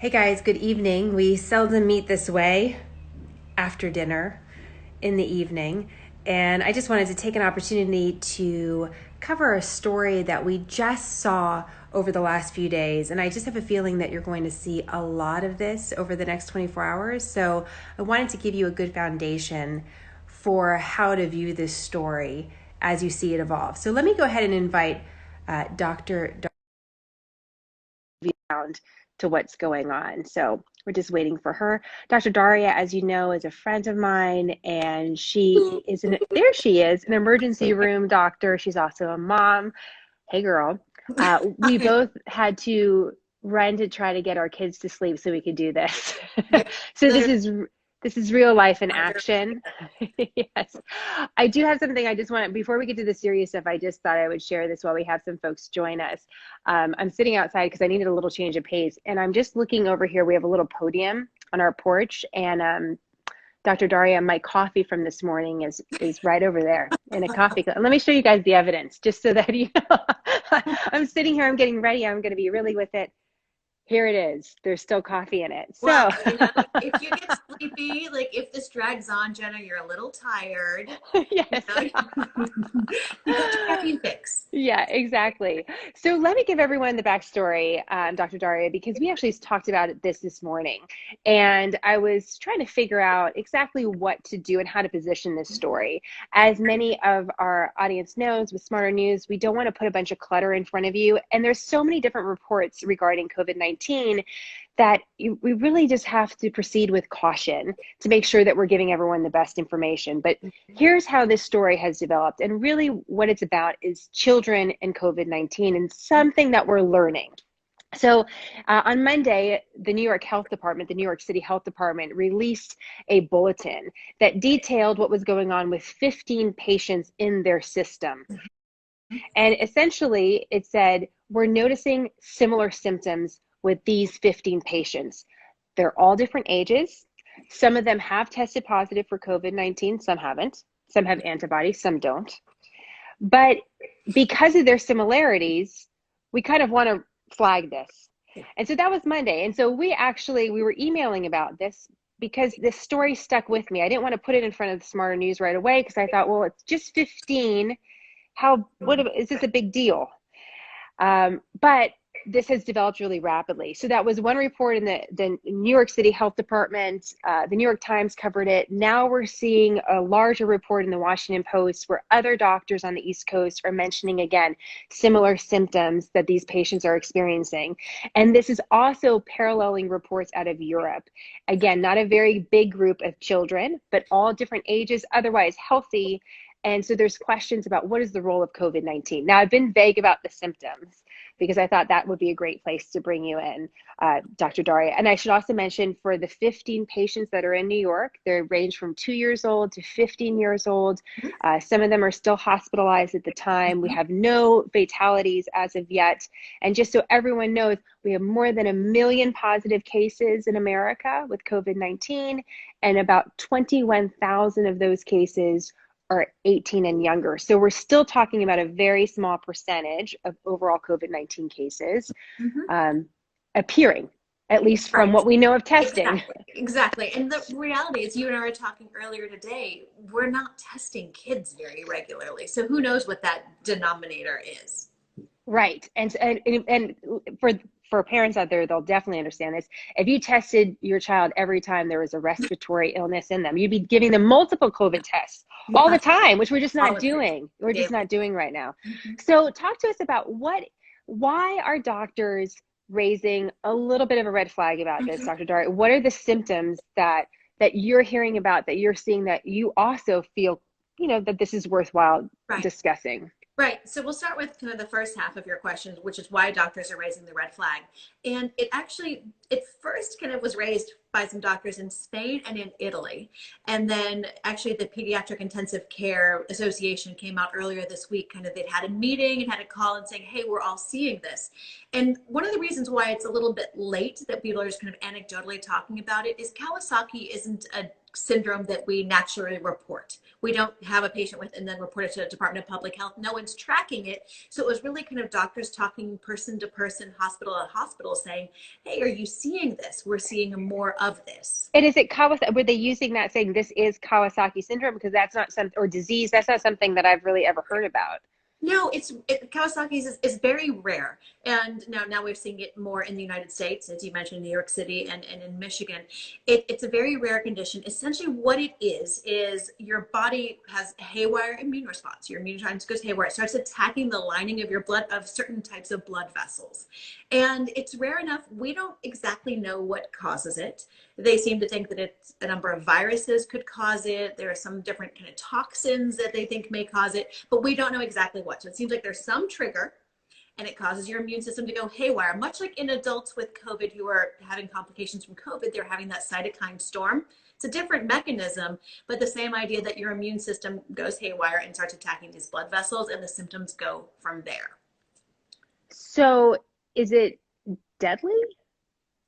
Hey guys, good evening. We seldom meet this way after dinner in the evening. And I just wanted to take an opportunity to cover a story that we just saw over the last few days. And I just have a feeling that you're going to see a lot of this over the next 24 hours. So I wanted to give you a good foundation for how to view this story as you see it evolve. So let me go ahead and invite Dr. Around to what's going on. So we're just waiting for her. Dr. Daria, as you know, is a friend of mine, and there she is, an emergency room doctor. She's also a mom. Hey, girl. We both had to run to try to get our kids to sleep so we could do this. So this is real life in action. Yes. I do have something I just want, before we get to the serious stuff, I just thought I would share this while we have some folks join us. I'm sitting outside because I needed a little change of pace, and I'm just looking over here. We have a little podium on our porch, and Dr. Daria, my coffee from this morning is right over there in a coffee cup. Let me show you guys the evidence, just so that you know. I'm sitting here, I'm getting ready, I'm going to be really with it. Here it is. There's still coffee in it. Well, So if you get sleepy, like if this drags on, Jenna, you're a little tired. yes. You got your caffeine fix. Yeah, exactly. So let me give everyone the backstory, Dr. Daria, because we actually talked about this morning, and I was trying to figure out exactly what to do and how to position this story. As many of our audience knows, with Smarter News, we don't want to put a bunch of clutter in front of you, and there's so many different reports regarding COVID-19 that we really just have to proceed with caution to make sure that we're giving everyone the best information. But here's how this story has developed. And really what it's about is children and COVID-19 and something that we're learning. So on Monday, the New York Health Department, the New York City Health Department released a bulletin that detailed what was going on with 15 patients in their system. And essentially it said, we're noticing similar symptoms with these 15 patients. They're all different ages. Some of them have tested positive for COVID-19, some haven't. Some have antibodies, some don't. But because of their similarities, we kind of want to flag this. And so that was Monday. And so we were emailing about this because this story stuck with me. I didn't want to put it in front of the Smarter News right away because I thought, well, it's just 15. Is this a big deal? But this has developed really rapidly. So that was one report in the New York City Health Department. The New York Times covered it. Now we're seeing a larger report in the Washington Post where other doctors on the East Coast are mentioning, again, similar symptoms that these patients are experiencing. And this is also paralleling reports out of Europe. Again, not a very big group of children, but all different ages, otherwise healthy. And so there's questions about what is the role of COVID-19. Now, I've been vague about the symptoms because I thought that would be a great place to bring you in, Dr. Daria. And I should also mention for the 15 patients that are in New York, they range from 2 years old to 15 years old. Some of them are still hospitalized at the time. We have no fatalities as of yet. And just so everyone knows, we have more than 1 million positive cases in America with COVID-19, and about 21,000 of those cases are 18 and younger. So we're still talking about a very small percentage of overall COVID-19 cases appearing, at least from Right. what we know of testing. Exactly. And the reality is, you and I were talking earlier today, we're not testing kids very regularly. So who knows what that denominator is? Right. And for parents out there, they'll definitely understand this. If you tested your child every time there was a respiratory illness in them, you'd be giving them multiple COVID tests all Yeah. the time, which we're just All not of it. doing. We're just Daily. not doing right now. So talk to us about why are doctors raising a little bit of a red flag about this, Dr. Dart? What are the symptoms that you're hearing about, that you're seeing, that you also feel, that this is worthwhile Right. discussing? Right. So we'll start with kind of the first half of your question, which is why doctors are raising the red flag. And it first kind of was raised by some doctors in Spain and in Italy. And then actually the Pediatric Intensive Care Association came out earlier this week. Kind of they'd had a meeting and had a call and saying, hey, we're all seeing this. And one of the reasons why it's a little bit late that people are just kind of anecdotally talking about it is Kawasaki isn't a syndrome that we naturally report. We don't have a patient with and then report it to the Department of Public Health. No one's tracking it. So it was really kind of doctors talking person to person, hospital to hospital, saying, hey, are you seeing this. We're seeing more of this. And is it Kawasaki? Were they using that saying this is Kawasaki syndrome? Because that's not some, or disease. That's not something that I've really ever heard about. No, Kawasaki's is very rare. And now we're seeing it more in the United States, as you mentioned, New York City and in Michigan. It's a very rare condition. Essentially what it is your body has a haywire immune response. Your immune response goes haywire. It starts attacking the lining of your blood, of certain types of blood vessels. And it's rare enough. We don't exactly know what causes it. They seem to think that it's a number of viruses could cause it. There are some different kind of toxins that they think may cause it, but we don't know exactly what. So it seems like there's some trigger and it causes your immune system to go haywire, much like in adults with COVID who are having complications from COVID. They're having that cytokine storm. It's a different mechanism, but the same idea that your immune system goes haywire and starts attacking these blood vessels, and the symptoms go from there. So is it deadly?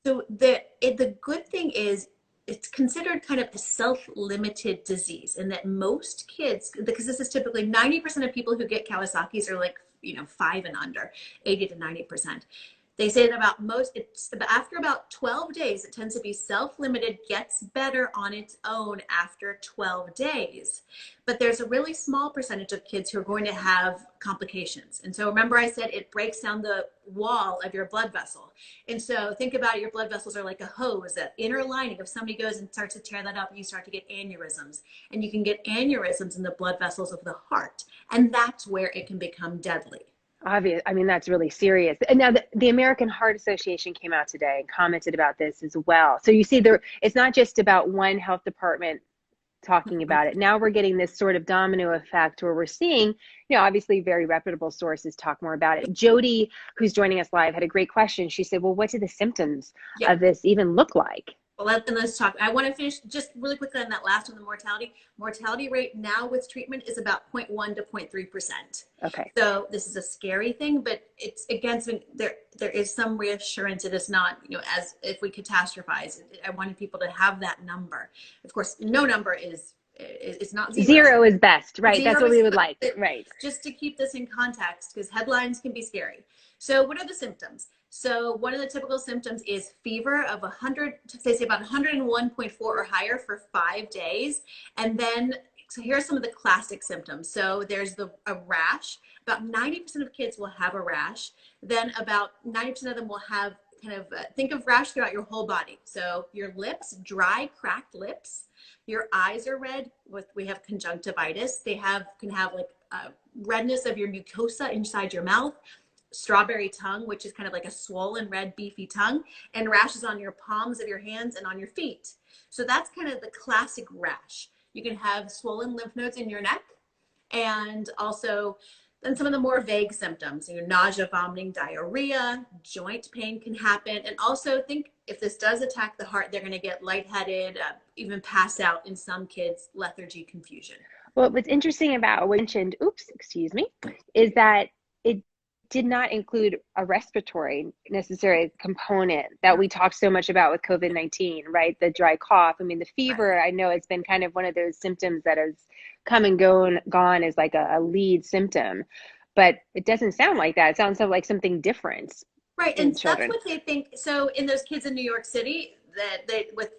So the good thing is it's considered kind of a self-limited disease, in that most kids, because this is typically 90% of people who get Kawasaki's are like, 5 and under, 80 to 90%. They say that after about 12 days, it tends to be self-limited, gets better on its own after 12 days. But there's a really small percentage of kids who are going to have complications. And so remember I said it breaks down the wall of your blood vessel. And so think about it, your blood vessels are like a hose, that inner lining. If somebody goes and starts to tear that up, you start to get aneurysms. And you can get aneurysms in the blood vessels of the heart. And that's where it can become deadly. Obvious. I mean, that's really serious. And now the American Heart Association came out today and commented about this as well. So you see, it's not just about one health department talking about it. Now we're getting this sort of domino effect where we're seeing, obviously very reputable sources talk more about it. Jody, who's joining us live, had a great question. She said, well, what do the symptoms of this even look like? Well, let's talk. I want to finish just really quickly on that last one, the mortality. Mortality rate now with treatment is about 0.1 to 0.3%. Okay. So this is a scary thing, but it's against there is some reassurance. It is not, as if we catastrophize. I wanted people to have that number. Of course, no number is not zero. Zero is best, right? Zero That's what we would best, like, right? Just to keep this in context, because headlines can be scary. So what are the symptoms? So one of the typical symptoms is fever of 100, they say about 101.4 or higher for 5 days. And then, so here are some of the classic symptoms. So there's a rash. About 90% of kids will have a rash. Then about 90% of them will have think of rash throughout your whole body. So your lips, dry, cracked lips. Your eyes are red. We have conjunctivitis. They can have like redness of your mucosa inside your mouth. Strawberry tongue, which is kind of like a swollen red beefy tongue, and rashes on your palms of your hands and on your feet. So that's kind of the classic rash. You can have swollen lymph nodes in your neck, and also then some of the more vague symptoms, nausea, vomiting, diarrhea, joint pain can happen. And also think if this does attack the heart, they're going to get lightheaded, even pass out in some kids, lethargy, confusion. Well, what's interesting about what you mentioned, is that it did not include a respiratory necessary component that we talked so much about with COVID-19, right? The dry cough. I mean, the fever, I know it's been kind of one of those symptoms that has come and gone as like a lead symptom, but it doesn't sound like that. It sounds like something different. Right, and that's what they think. So in those kids in New York City that with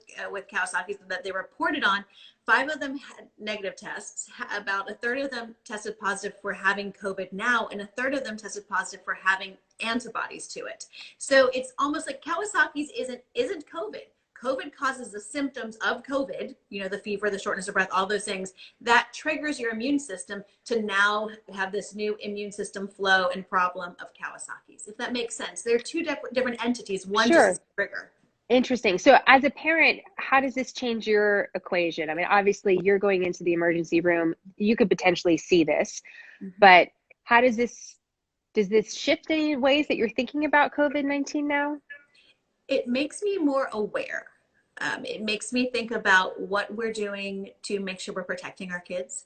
Kawasaki's that they reported on, 5 of them had negative tests. About a third of them tested positive for having COVID now, and a third of them tested positive for having antibodies to it. So it's almost like Kawasaki's isn't COVID. COVID causes the symptoms of COVID, the fever, the shortness of breath, all those things that triggers your immune system to now have this new immune system flow and problem of Kawasaki's, if that makes sense. They're two different entities. One just a trigger. Interesting. So as a parent, how does this change your equation? I mean, obviously you're going into the emergency room. You could potentially see this, but how does this shift any ways that you're thinking about COVID-19 now? It makes me more aware. It makes me think about what we're doing to make sure we're protecting our kids.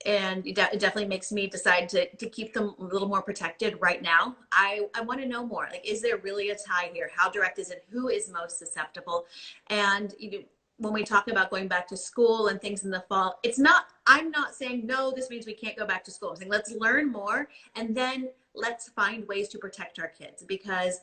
And it definitely makes me decide to keep them a little more protected right now. I want to know more. Like, is there really a tie here? How direct is it? Who is most susceptible? And when we talk about going back to school and things in the fall, I'm not saying, no, this means we can't go back to school. I'm saying, let's learn more, and then let's find ways to protect our kids, because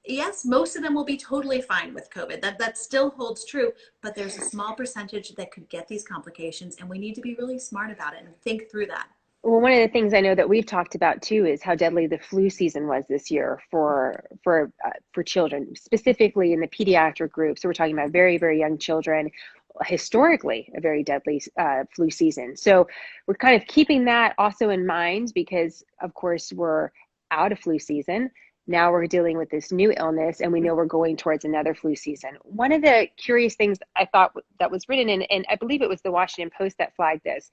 Yes, most of them will be totally fine with COVID. That still holds true, but there's a small percentage that could get these complications, and we need to be really smart about it and think through that. Well, one of the things I know that we've talked about too is how deadly the flu season was this year for children, specifically in the pediatric group. So we're talking about very, very young children, historically a very deadly flu season. So we're kind of keeping that also in mind because, of course, we're out of flu season. Now we're dealing with this new illness, and we know we're going towards another flu season. One of the curious things I thought that was written in, and I believe it was the Washington Post that flagged this,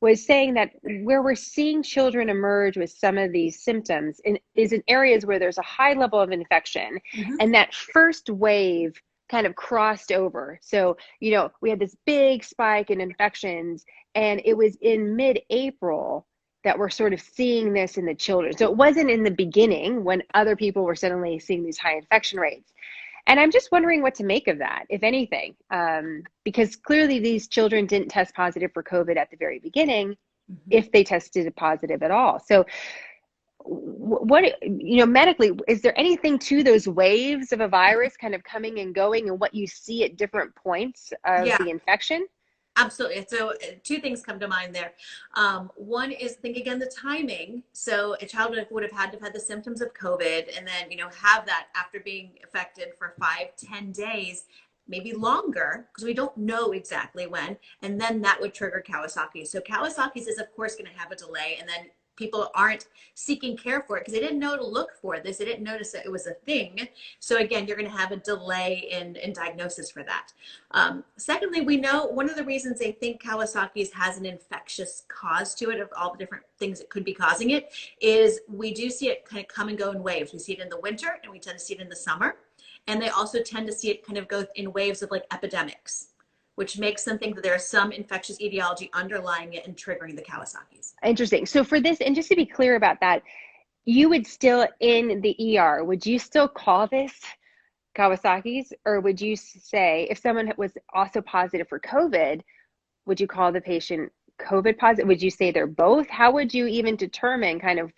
was saying that where we're seeing children emerge with some of these symptoms is in areas where there's a high level of infection. Mm-hmm. And that first wave kind of crossed over. So, we had this big spike in infections, and it was in mid-April that we're sort of seeing this in the children. So it wasn't in the beginning when other people were suddenly seeing these high infection rates. And I'm just wondering what to make of that, if anything, because clearly these children didn't test positive for COVID at the very beginning, if they tested positive at all. So what, medically, is there anything to those waves of a virus kind of coming and going, and what you see at different points of the infection? Absolutely. So two things come to mind there. One is, think again, the timing. So a child would have had to have had the symptoms of COVID and then, have that after being affected for 5-10 days, maybe longer, because we don't know exactly when. And then that would trigger Kawasaki's. So Kawasaki's is, of course, going to have a delay. And then people aren't seeking care for it because they didn't know to look for this. They didn't notice that it was a thing. So again, you're going to have a delay in diagnosis for that. Secondly, we know one of the reasons they think Kawasaki's has an infectious cause to it, of all the different things that could be causing it, is we do see it kind of come and go in waves. We see it in the winter and we tend to see it in the summer. And they also tend to see it kind of go in waves of like epidemics, which makes them think that there is some infectious etiology underlying it and triggering the Kawasaki's. Interesting. So for this, and just to be clear about that, you would still, in the ER, would you still call this Kawasaki's, or would you say, if someone was also positive for COVID, would you call the patient COVID positive? Would you say they're both? How would you even determine kind of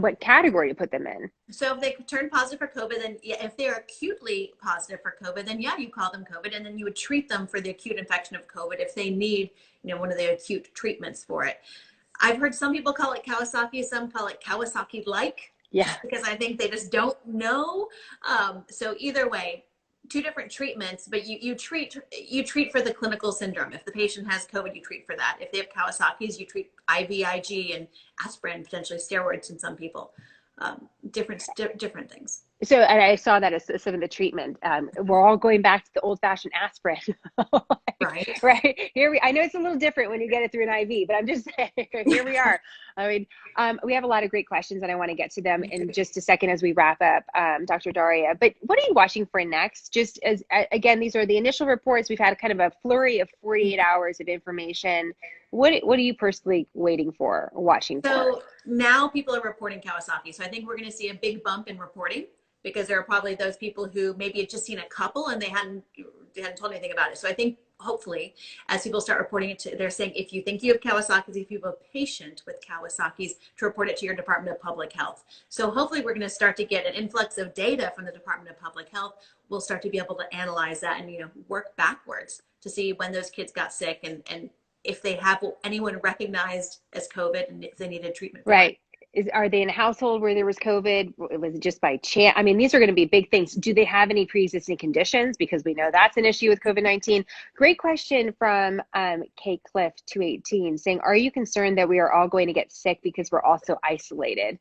what category to put them in? So if they turn positive for COVID, then if they're acutely positive for COVID, then you call them COVID, and then you would treat them for the acute infection of COVID if they need, one of the acute treatments for it. I've heard some people call it Kawasaki, some call it Kawasaki-like. Yeah. Because I think they just don't know. So either way, two different treatments, but you treat for the clinical syndrome. If the patient has COVID, you treat for that. If they have Kawasaki's, you treat IVIG and aspirin, potentially steroids in some people. Different things. So, and I saw that as some of the treatment. We're all going back to the old-fashioned aspirin. Right. I know it's a little different when you get it through an IV, but I'm just saying, here we are. I mean, we have a lot of great questions, and I want to get to them in just a second as we wrap up, Dr. Daria. But what are you watching for next? Just as, again, these are the initial reports. We've had kind of a flurry of 48 hours of information. What are you personally waiting for, or watching for? So now people are reporting Kawasaki. So I think we're going to see a big bump in reporting, because there are probably those people who maybe had just seen a couple and they hadn't told anything about it. So I think hopefully as people start reporting it, they're saying, if you think you have Kawasaki's, if you have a patient with Kawasaki's, to report it to your Department of Public Health. So hopefully we're going to start to get an influx of data from the Department of Public Health. We'll start to be able to analyze that and, work backwards to see when those kids got sick and if they have anyone recognized as COVID and if they needed treatment. Right. Are they in a household where there was COVID? Was it just by chance? I mean, these are going to be big things. Do they have any pre-existing conditions? Because we know that's an issue with COVID-19. Great question from Kate Cliff 218 saying, are you concerned that we are all going to get sick because we're also isolated?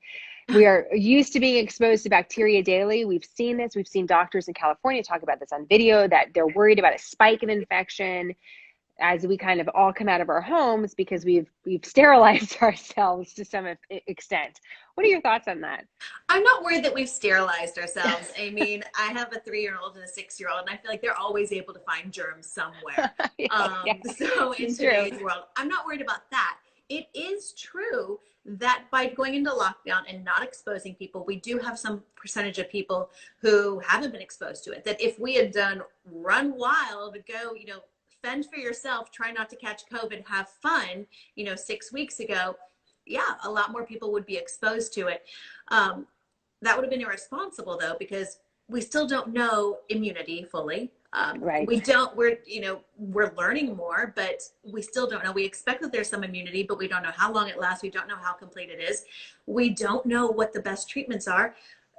We are used to being exposed to bacteria daily. We've seen this. We've seen doctors in California talk about this on video, that they're worried about a spike of infection as we kind of all come out of our homes because we've sterilized ourselves to some extent. What are your thoughts on that? I'm not worried that we've sterilized ourselves. I mean, I have a 3-year-old and a 6-year-old, and I feel like they're always able to find germs somewhere. So in today's world, I'm not worried about that. It is true that by going into lockdown and not exposing people, we do have some percentage of people who haven't been exposed to it. That if we had done run wild, go, fend for yourself, try not to catch COVID, have fun, 6 weeks ago, a lot more people would be exposed to it. that would have been irresponsible though, because we still don't know immunity fully. Right. We don't, we're, you know, we're learning more, but we still don't know. We expect that there's some immunity, but we don't know how long it lasts. We don't know how complete it is. We don't know what the best treatments are.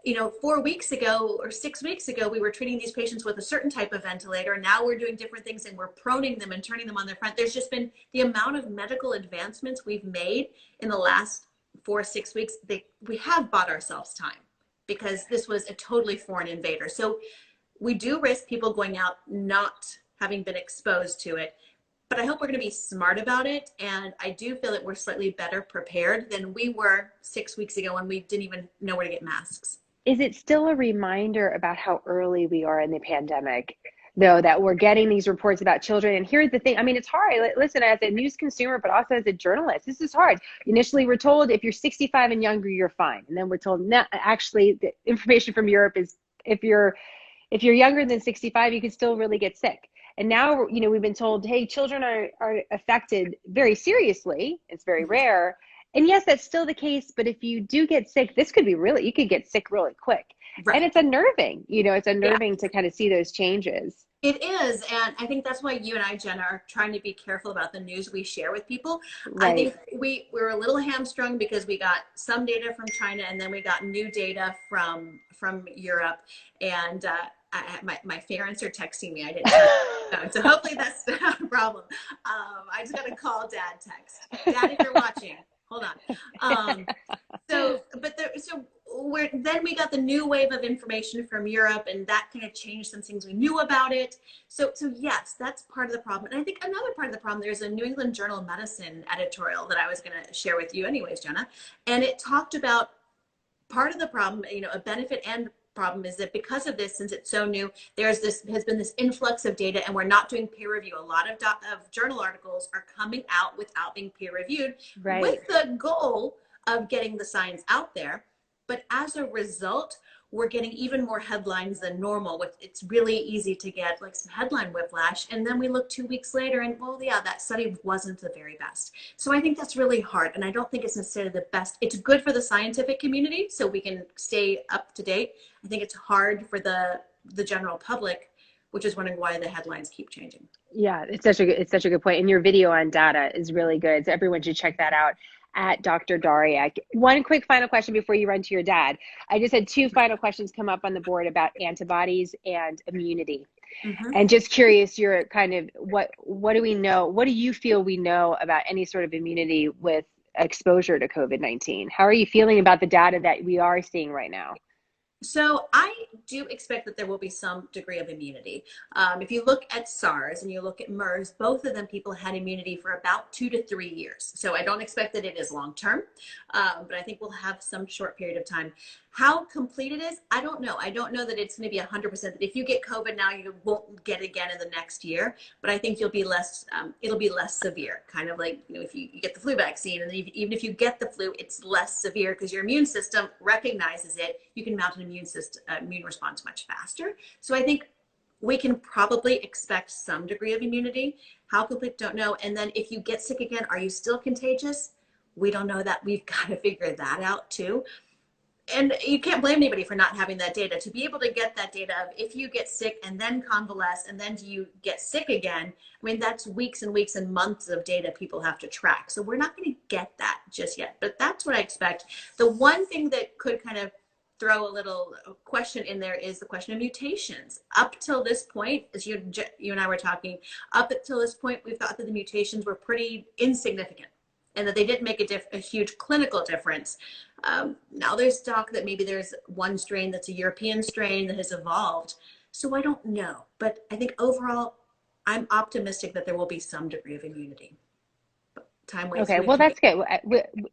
You know, 4 weeks ago or 6 weeks ago, we were treating these patients with a certain type of ventilator. Now we're doing different things and we're proning them and turning them on their front. There's just been the amount of medical advancements we've made in the last 4 or 6 weeks. We have bought ourselves time because this was a totally foreign invader. So we do risk people going out not having been exposed to it, but I hope we're going to be smart about it. And I do feel that we're slightly better prepared than we were 6 weeks ago when we didn't even know where to get masks. Is it still a reminder about how early we are in the pandemic, though, that we're getting these reports about children? And here's the thing. I mean, it's hard. Listen, as a news consumer, but also as a journalist, this is hard. Initially, we're told if you're 65 and younger, you're fine. And then we're told, no, actually, the information from Europe is if you're younger than 65, you can still really get sick. And now, you know, we've been told, hey, children are affected very seriously. It's very rare. And yes, that's still the case. But if you do get sick, this could be really, you could get sick really quick. Right. And it's unnerving, you know, it's unnerving Yeah. to kind of see those changes. It is. And I think that's why you and I, Jenna, are trying to be careful about the news we share with people. Right. I think we were a little hamstrung because we got some data from China and then we got new data from Europe. And my parents are texting me. I didn't know. So hopefully that's not a problem. I just got a call dad text. Dad, if you're watching, hold on. Then we got the new wave of information from Europe, and that kind of changed some things we knew about it. So yes, that's part of the problem. And I think another part of the problem, there's a New England Journal of Medicine editorial that I was going to share with you anyways, Jenna. And it talked about part of the problem, you know, a benefit and problem is that because of this, since it's so new, has been this influx of data, and we're not doing peer review. A lot of journal articles are coming out without being peer reviewed, Right. with the goal of getting the science out there. But as a result, we're getting even more headlines than normal. It's really easy to get like some headline whiplash. And then we look 2 weeks later and, well, yeah, that study wasn't the very best. So I think that's really hard. And I don't think it's necessarily the best. It's good for the scientific community so we can stay up to date. I think it's hard for the general public, which is wondering why the headlines keep changing. Yeah, it's such a good point. And your video on data is really good. So everyone should check that out at Dr. Dariak. One quick final question before you run to your dad. I just had two final questions come up on the board about antibodies and immunity. Mm-hmm. And just curious, you're kind of, what do we know? What do you feel we know about any sort of immunity with exposure to COVID-19? How are you feeling about the data that we are seeing right now? So I do expect that there will be some degree of immunity. If you look at SARS and you look at MERS, both of them people had immunity for about 2 to 3 years. So I don't expect that it is long term, but I think we'll have some short period of time. How complete it is, I don't know. I don't know that it's going to be 100%. That if you get COVID now, you won't get it again in the next year. But I think you'll be less. It'll be less severe. Kind of like, you know, if you get the flu vaccine, and then even if you get the flu, it's less severe because your immune system recognizes it. You can mount an immune response much faster. So I think we can probably expect some degree of immunity. How complete, don't know. And then if you get sick again, are you still contagious? We don't know that. We've got to figure that out too. And you can't blame anybody for not having that data. To be able to get that data of if you get sick and then convalesce and then do you get sick again, I mean, that's weeks and weeks and months of data people have to track. So we're not going to get that just yet, but that's what I expect. The one thing that could kind of throw a little question in there is the question of mutations. Up till this point, as you and I were talking, up until this point, we thought that the mutations were pretty insignificant and that they didn't make a huge clinical difference. Now there's talk that maybe there's one strain that's a European strain that has evolved. So I don't know, but I think overall, I'm optimistic that there will be some degree of immunity. But time waits. Okay, well, that's good.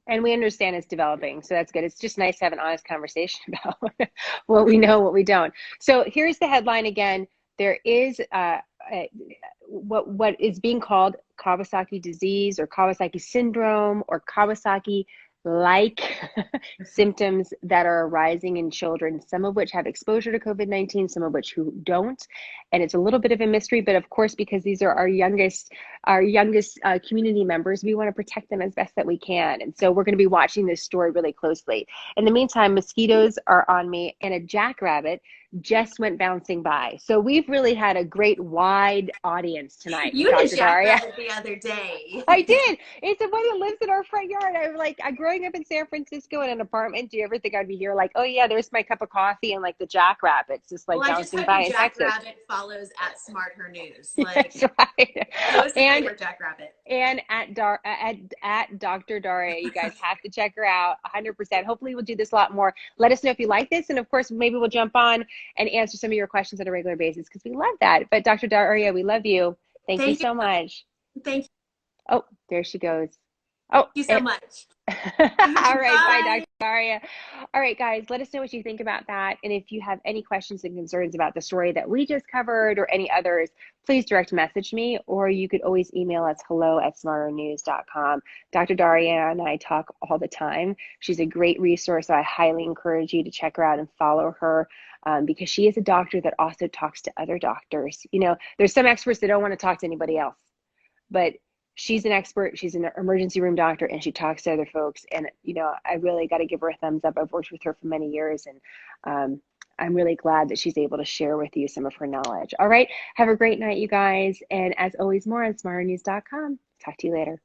And we understand it's developing, so that's good. It's just nice to have an honest conversation about what we know, what we don't. So here's the headline again. There is what is being called Kawasaki disease or Kawasaki syndrome or Kawasaki like symptoms that are arising in children, some of which have exposure to COVID-19, some of which who don't. And it's a little bit of a mystery, but of course, because these are our youngest community members, we want to protect them as best that we can. And so we're going to be watching this story really closely. In the meantime, mosquitoes are on me, and a jackrabbit just went bouncing by. So we've really had a great wide audience tonight, You had a Dr. Daria. jackrabbit the other day. I did. It's the one that lives in our front yard. I'm like, I'm growing up in San Francisco in an apartment. Do you ever think I'd be here? Like, oh yeah, there's my cup of coffee and like the jackrabbits just like Well, I just bouncing hope by your in Texas. jackrabbit follows at Smart Her News. That's Like, right. show us a And favorite jackrabbit. at Dr. Daria, you guys have to check her out 100%. Hopefully we'll do this a lot more. Let us know if you like this. And of course, maybe we'll jump on and answer some of your questions on a regular basis because we love that. But Dr. Daria, we love you. Thank you Thank you. so much. Thank Oh, there she goes. Oh, you so much. all right. Bye, Bye. Dr. Daria. All right, guys, let us know what you think about that. And if you have any questions and concerns about the story that we just covered or any others, please direct message me, or you could always email us hello@smarternews.com. Dr. Daria and I talk all the time. She's a great resource. So I highly encourage you to check her out and follow her because she is a doctor that also talks to other doctors. You know, there's some experts that don't want to talk to anybody else, but she's an expert. She's an emergency room doctor, and she talks to other folks. And, you know, I really got to give her a thumbs up. I've worked with her for many years, and I'm really glad that she's able to share with you some of her knowledge. All right. Have a great night, you guys. And as always, more on smarternews.com. Talk to you later.